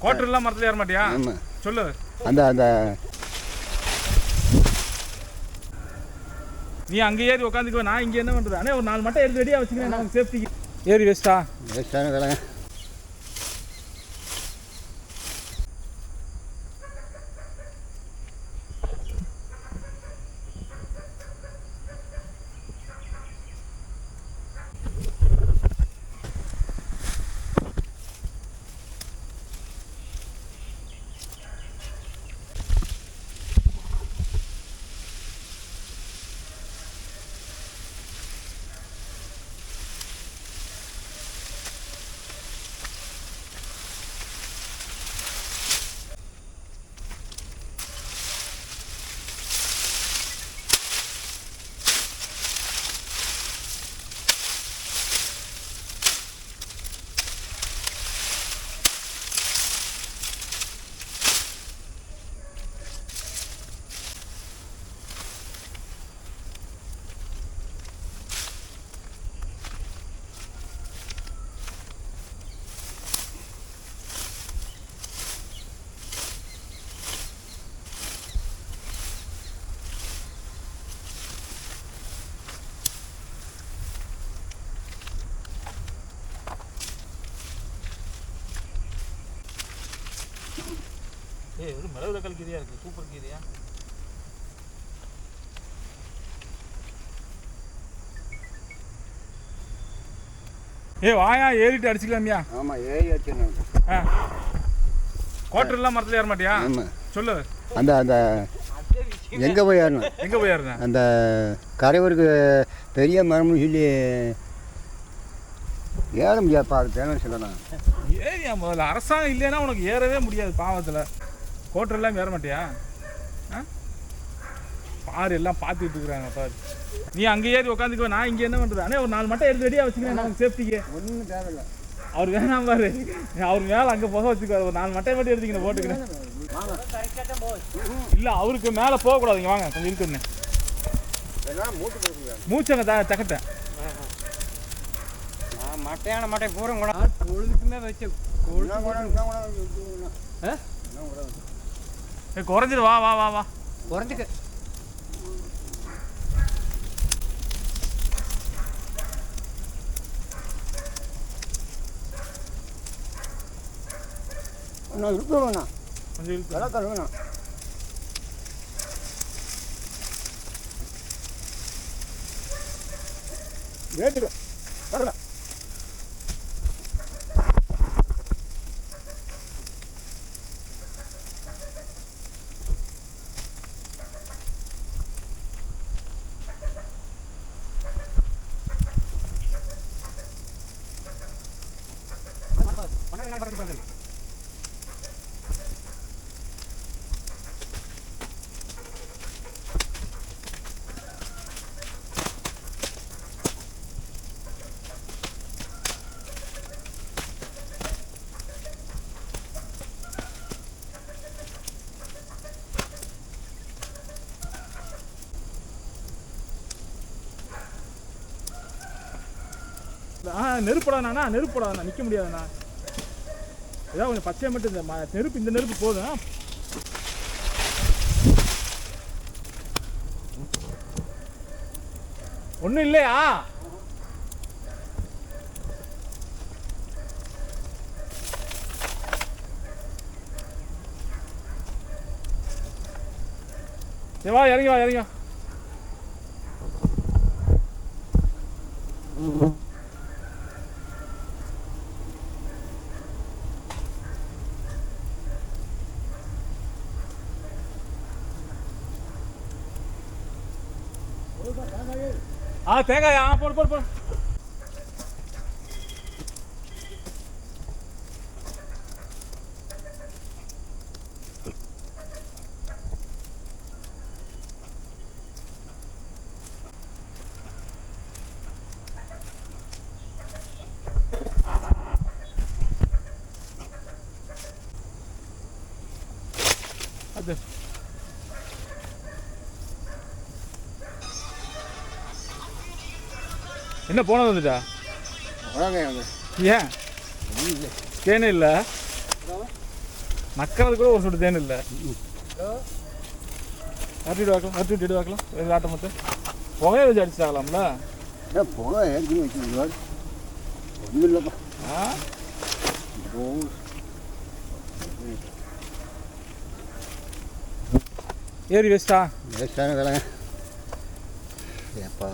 கோட்டர்லாம் மரத்தில் ஏற மாட்டியா? சொல்லு. அந்த அந்த நீ அங்கே ஏறி உட்காந்துக்குவ, நான் இங்கே என்ன பண்ணுறது? அண்ணே ஒரு 4 மட்டை எடுத்து ரெடியாக வச்சுக்கிறேன் நான் சேஃப்டிக்கு. ஏறி வேஸ்ட்டான வேலைங்க. ஒரு மிளகு தக்காளி கீரையா இருக்குது, சூப்பர் கீரையா. வாயா ஏறிட்டு அடிச்சுக்கலாமியா? ஆமாம், ஏறி அடிச்சிடணும். கோட்டர்லாம் மரத்தில் ஏற மாட்டியா? சொல்லு. அந்த அந்த எங்கே போய் ஏறணும்? எங்கே போய் ஏறணும்? அந்த கரைவருக்கு பெரிய மரம்னு சொல்லி ஏற முடியாதுப்பா, அது தேவைன்னு சொல்லலாம். ஏறியா முதல்ல, அரசாங்கம் இல்லைன்னா உனக்கு ஏறவே முடியாது பாவத்தில். கோட்டர்லாம் ஏற மாட்டியா? பாரு எல்லாம் பார்த்துக்கிட்டு இருக்கிறாங்க பாரு. நீ அங்கே ஏறி உட்காந்துக்குவ, நான் இங்கே என்ன பண்ணுறது? அண்ணே ஒரு 4 மட்டை எடுத்து ரெடியாக வச்சுக்கிறேன் நான் சேஃப்டிக்கு. ஒன்றும் தேவையில்லை. அவர் வேணாம் பாரு, அவர் மேலே அங்கே போக வச்சுக்குவார். ஒரு 4 மட்டை மட்டும் எடுத்துக்கிங்க போட்டுக்கிறேன். இல்லை அவருக்கு மேலே போகக்கூடாதுங்க, வாங்க கொஞ்சம் இருக்குன்னு. மூச்சங்க தக்கட்டேன். மட்டையான மட்டை பூரா கூட பொழுதுக்குமே வச்சு குறைஞ்சிரு. வா வா வா வா குறைஞ்சிக்க. இன்னும் இருக்கணும்ண்ணா, கொஞ்சம் நல்லா தருவேண்ணா. ரேட்டுக்கு வரல. நெருப்படாண்ணா, நெருப்படாண்ணா, நிற்க முடியாதுண்ணா. ஏதாவது கொஞ்சம் பச்சையாக மட்டும் இந்த நெருப்பு, இந்த நெருப்பு போதும். ஒன்றும் இல்லையா? வா இறங்கி வா, இறங்கி வா. தேங்காயா போடு போடு போடு. அது என்ன போனது வந்துட்டா? ஏன் கேனே இல்லை? நக்கிறது கூட ஒரு சுட்டு தேன் இல்லை. அறுத்துட்டு பார்க்கலாம் ஆட்டம் மொத்தம் புகையை வச்சு அடிச்சுட்டாங்களாம்ல. புகை ஏற்கனவே வச்சுருக்காரு ஒன்றும் இல்லைப்பா. ஏறி வேஸ்டா வேஸ்டான வேலைங்க எப்பா